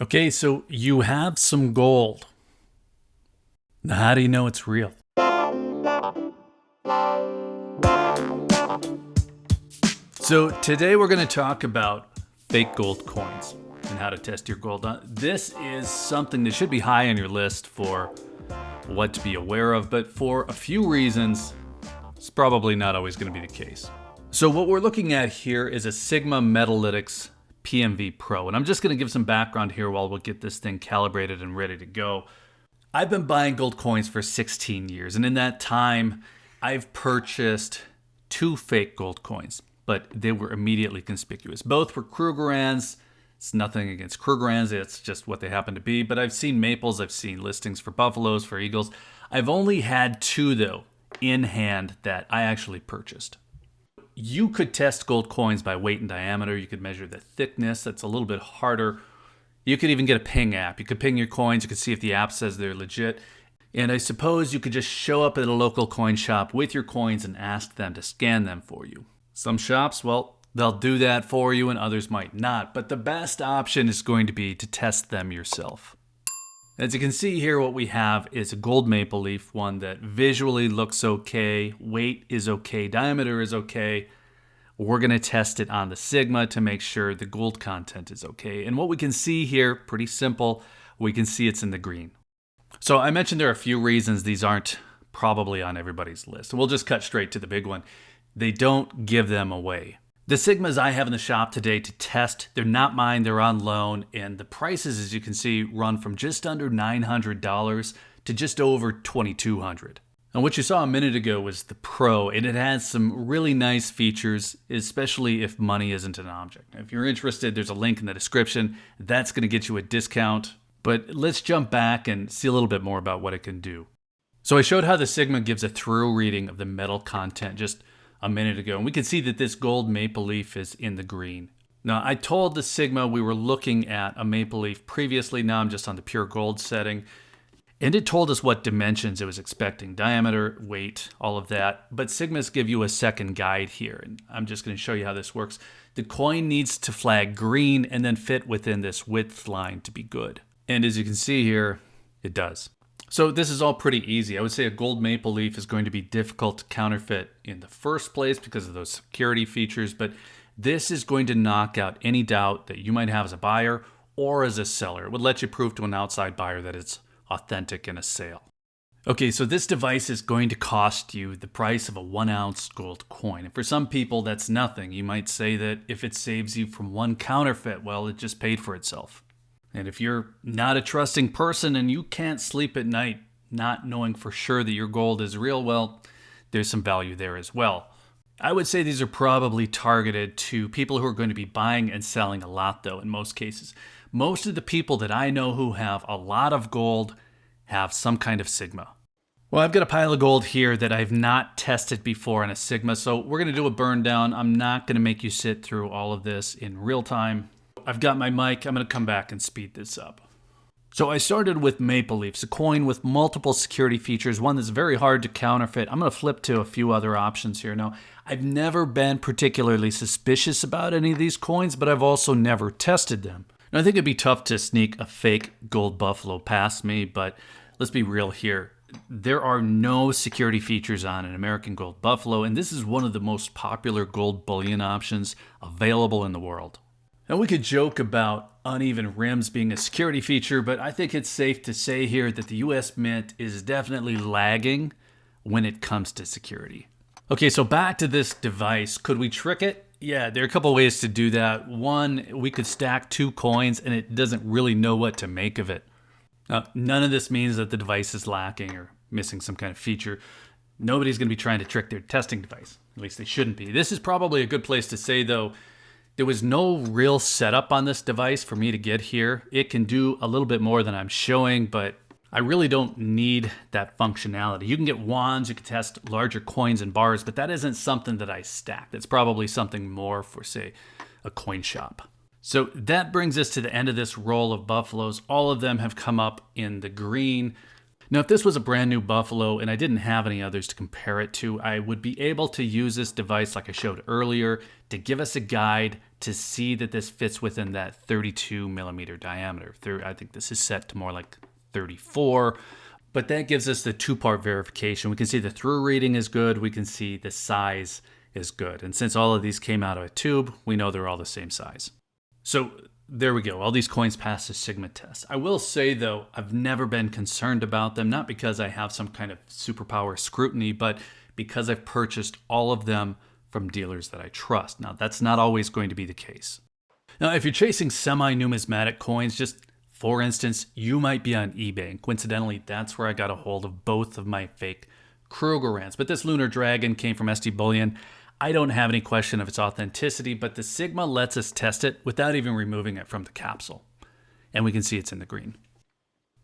Okay, so you have some gold. Now, how do you know it's real? So today we're going to talk about fake gold coins and how to test your gold. This is something that should be high on your list for what to be aware of, but for a few reasons, it's probably not always going to be the case. So what we're looking at here is a Sigma Metalytics PMV Pro, and I'm just going to give some background here while we'll get this thing calibrated and ready to go. I've been buying gold coins for 16 years, and in that time, I've purchased 2 fake gold coins, but they were immediately conspicuous. Both were Krugerrands. It's nothing against Krugerrands, it's just what they happen to be. But I've seen Maples, I've seen listings for Buffaloes, for Eagles. I've only had 2, though, in hand that I actually purchased. You could test gold coins by weight and diameter. You could measure the thickness. That's a little bit harder. You could even get a ping app. You could ping your coins. You could see if the app says they're legit. And I suppose you could just show up at a local coin shop with your coins and ask them to scan them for you. Some shops, well, they'll do that for you and others might not. But the best option is going to be to test them yourself. As you can see here, what we have is a gold maple leaf, one that visually looks okay, weight is okay, diameter is okay. We're going to test it on the Sigma to make sure the gold content is okay. And what we can see here, pretty simple, we can see it's in the green. So I mentioned there are a few reasons these aren't probably on everybody's list. And we'll just cut straight to the big one. They don't give them away. The Sigmas I have in the shop today to test, they're not mine, they're on loan. And the prices, as you can see, run from just under $900 to just over $2,200. And what you saw a minute ago was the Pro, and it has some really nice features, especially if money isn't an object. If you're interested, there's a link in the description. That's going to get you a discount. But let's jump back and see a little bit more about what it can do. So I showed how the Sigma gives a thorough reading of the metal content just a minute ago, and we can see that this gold maple leaf is in the green. Now, I told the Sigma we were looking at a maple leaf previously. Now I'm just on the pure gold setting. And it told us what dimensions it was expecting, diameter, weight, all of that. But Sigmas give you a second guide here, and I'm just going to show you how this works. The coin needs to flag green and then fit within this width line to be good. And as you can see here, it does. So this is all pretty easy. I would say a gold maple leaf is going to be difficult to counterfeit in the first place because of those security features, but this is going to knock out any doubt that you might have as a buyer or as a seller. It would let you prove to an outside buyer that it's authentic in a sale. Okay, so this device is going to cost you the price of a 1-ounce gold coin. And for some people, that's nothing. You might say that if it saves you from one counterfeit, well, it just paid for itself. And if you're not a trusting person and you can't sleep at night not knowing for sure that your gold is real, well, there's some value there as well. I would say these are probably targeted to people who are going to be buying and selling a lot, though, in most cases. Most of the people that I know who have a lot of gold have some kind of Sigma. Well, I've got a pile of gold here that I've not tested before on a Sigma, so we're going to do a burn down. I'm not going to make you sit through all of this in real time. I've got my mic. I'm going to come back and speed this up. So I started with Maple Leafs, a coin with multiple security features, one that's very hard to counterfeit. I'm going to flip to a few other options here. Now, I've never been particularly suspicious about any of these coins, but I've also never tested them. Now, I think it'd be tough to sneak a fake gold buffalo past me, but let's be real here. There are no security features on an American gold buffalo, and this is one of the most popular gold bullion options available in the world. And we could joke about uneven rims being a security feature, but I think it's safe to say here that the US Mint is definitely lagging when it comes to security. Okay, so back to this device. Could we trick it? Yeah, there are a couple ways to do that. One, we could stack 2 coins and it doesn't really know what to make of it. Now, none of this means that the device is lacking or missing some kind of feature. Nobody's going to be trying to trick their testing device. At least they shouldn't be. This is probably a good place to say, though, there was no real setup on this device for me to get here. It can do a little bit more than I'm showing, but I really don't need that functionality. You can get wands, you can test larger coins and bars, but that isn't something that I stack. That's probably something more for, say, a coin shop. So that brings us to the end of this roll of buffaloes. All of them have come up in the green. Now, if this was a brand new buffalo and I didn't have any others to compare it to, I would be able to use this device like I showed earlier to give us a guide to see that this fits within that 32 millimeter diameter. I think this is set to more like 34, but that gives us the two-part verification. We can see the through reading is good. We can see the size is good. And since all of these came out of a tube, we know they're all the same size. So there we go. All these coins pass the Sigma test. I will say, though, I've never been concerned about them, not because I have some kind of superpower scrutiny, but because I've purchased all of them from dealers that I trust. Now, that's not always going to be the case. Now, if you're chasing semi-numismatic coins, just for instance, you might be on eBay. And coincidentally, that's where I got a hold of both of my fake Krugerrands. But this Lunar Dragon came from SD Bullion. I don't have any question of its authenticity, but the Sigma lets us test it without even removing it from the capsule. And we can see it's in the green.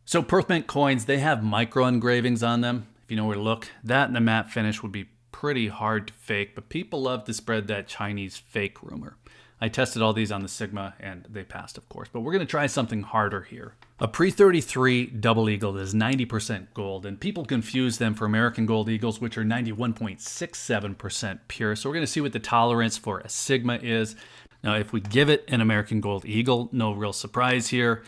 So Perth Mint coins, they have micro engravings on them. If you know where to look, that and the matte finish would be pretty hard to fake, but people love to spread that Chinese fake rumor. I tested all these on the Sigma and they passed, of course, but we're going to try something harder here. A pre-33 double eagle is 90% gold, and people confuse them for American gold eagles, which are 91.67% pure. So we're going to see what the tolerance for a Sigma is. Now, if we give it an American gold eagle, no real surprise here,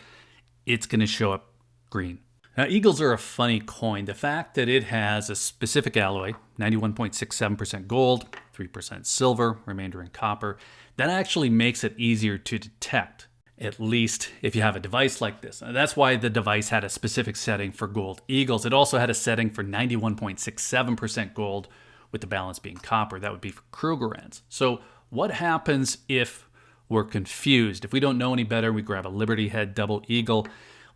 it's going to show up green. Now, eagles are a funny coin. The fact that it has a specific alloy, 91.67% gold, 3% silver, remainder in copper, that actually makes it easier to detect, at least if you have a device like this. Now, that's why the device had a specific setting for gold eagles. It also had a setting for 91.67% gold, with the balance being copper. That would be for Krugerrands. So what happens if we're confused? If we don't know any better, we grab a Liberty Head double eagle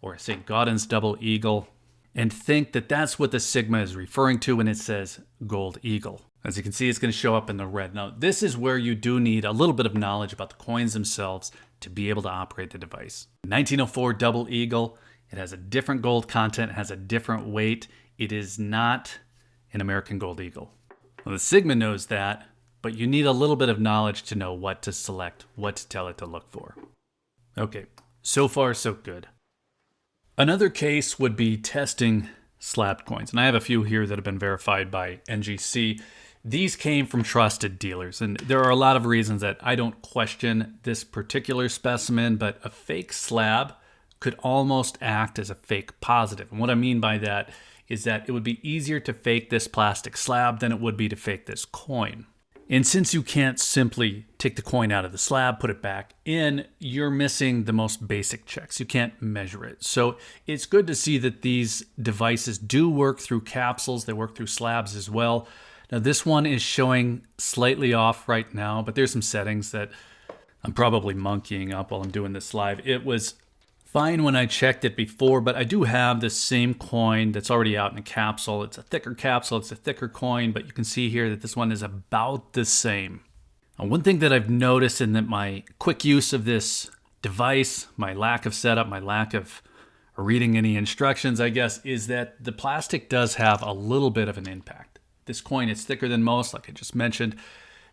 or a St. Gaudens double eagle and think that that's what the Sigma is referring to when it says gold eagle. As you can see, it's going to show up in the red. Now, this is where you do need a little bit of knowledge about the coins themselves to be able to operate the device. 1904 double eagle, it has a different gold content, it has a different weight. It is not an American gold eagle. Well, the Sigma knows that, but you need a little bit of knowledge to know what to select, what to tell it to look for. Okay, so far so good. Another case would be testing slabbed coins, and I have a few here that have been verified by NGC. These came from trusted dealers, and there are a lot of reasons that I don't question this particular specimen, but a fake slab could almost act as a fake positive. And what I mean by that is that it would be easier to fake this plastic slab than it would be to fake this coin. And since you can't simply take the coin out of the slab, put it back in, you're missing the most basic checks. You can't measure it. So it's good to see that these devices do work through capsules. They work through slabs as well. Now this one is showing slightly off right now, but there's some settings that I'm probably monkeying up while I'm doing this live. It was fine when I checked it before, but I do have the same coin that's already out in a capsule. It's a thicker capsule, it's a thicker coin, but you can see here that this one is about the same. Now, one thing that I've noticed in that my quick use of this device, my lack of setup, my lack of reading any instructions, I guess, is that the plastic does have a little bit of an impact. This coin is thicker than most, like I just mentioned.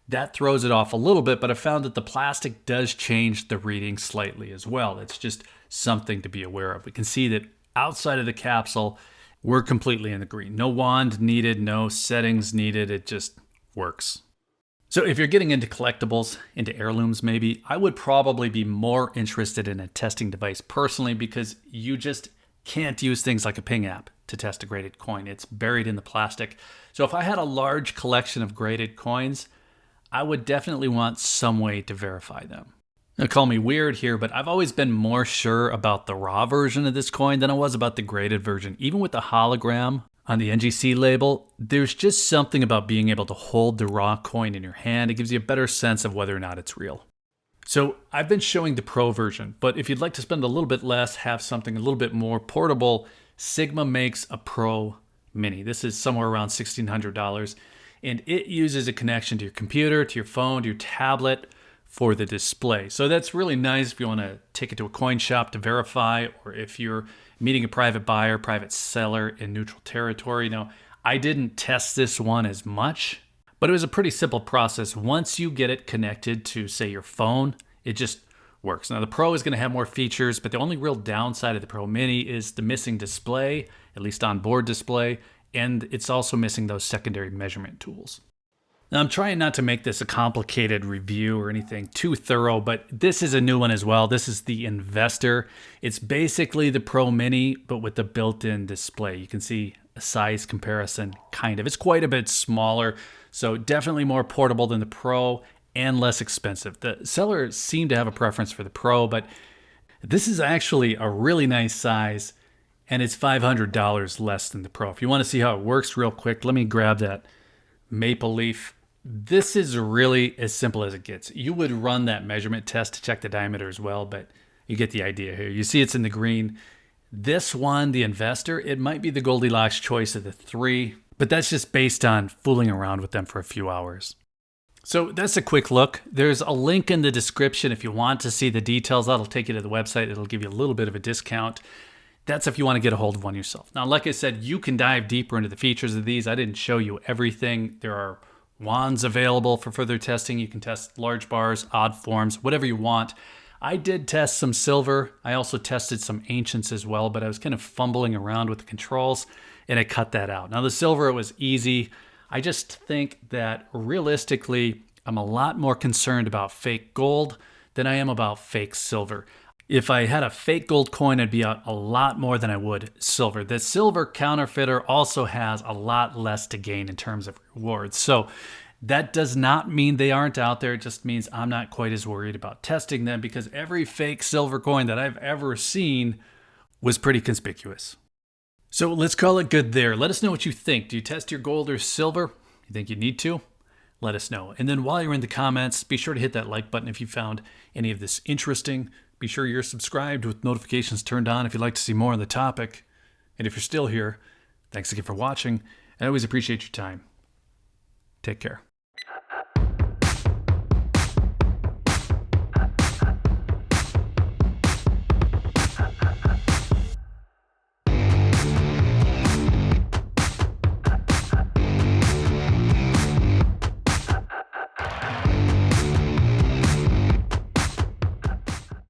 That throws it off a little bit, but I found that the plastic does change the reading slightly as well. It's just something to be aware of. We can see that outside of the capsule, we're completely in the green. No wand needed, no settings needed. It just works. So if you're getting into collectibles, into heirlooms maybe, I would probably be more interested in a testing device personally, because you just can't use things like a ping app to test a graded coin. It's buried in the plastic. So if I had a large collection of graded coins, I would definitely want some way to verify them. Now, call me weird here, but I've always been more sure about the raw version of this coin than I was about the graded version. Even with the hologram on the NGC label, there's just something about being able to hold the raw coin in your hand. It gives you a better sense of whether or not it's real. So I've been showing the Pro version, but if you'd like to spend a little bit less, have something a little bit more portable, Sigma makes a Pro Mini. This is somewhere around $1,600. And it uses a connection to your computer, to your phone, to your tablet for the display. So that's really nice if you want to take it to a coin shop to verify, or if you're meeting a private buyer, private seller in neutral territory. Now, I didn't test this one as much, but it was a pretty simple process. Once you get it connected to, say, your phone, it just works. Now, the Pro is going to have more features, but the only real downside of the Pro Mini is the missing display, at least on-board display, and it's also missing those secondary measurement tools. Now, I'm trying not to make this a complicated review or anything too thorough, but this is a new one as well. This is the Investor. It's basically the Pro Mini, but with the built-in display. You can see a size comparison, kind of. It's quite a bit smaller, so definitely more portable than the Pro and less expensive. The seller seemed to have a preference for the Pro, but this is actually a really nice size, and it's $500 less than the Pro. If you want to see how it works real quick, let me grab that maple leaf. This is really as simple as it gets. You would run that measurement test to check the diameter as well, but you get the idea here. You see it's in the green. This one, the Investor, it might be the Goldilocks choice of the three, but that's just based on fooling around with them for a few hours. So that's a quick look. There's a link in the description if you want to see the details. That'll take you to the website. It'll give you a little bit of a discount. That's if you want to get a hold of one yourself. Now, like I said, you can dive deeper into the features of these. I didn't show you everything. There are wands available for further testing. You can test large bars, odd forms, whatever you want. I did test some silver. I also tested some ancients as well, but I was kind of fumbling around with the controls and I cut that out. Now the silver, it was easy. I just think that realistically, I'm a lot more concerned about fake gold than I am about fake silver. If I had a fake gold coin, I'd be out a lot more than I would silver. The silver counterfeiter also has a lot less to gain in terms of rewards. So that does not mean they aren't out there. It just means I'm not quite as worried about testing them because every fake silver coin that I've ever seen was pretty conspicuous. So let's call it good there. Let us know what you think. Do you test your gold or silver? You think you need to? Let us know. And then while you're in the comments, be sure to hit that like button if you found any of this interesting. Be sure you're subscribed with notifications turned on if you'd like to see more on the topic. And if you're still here, thanks again for watching. I always appreciate your time. Take care.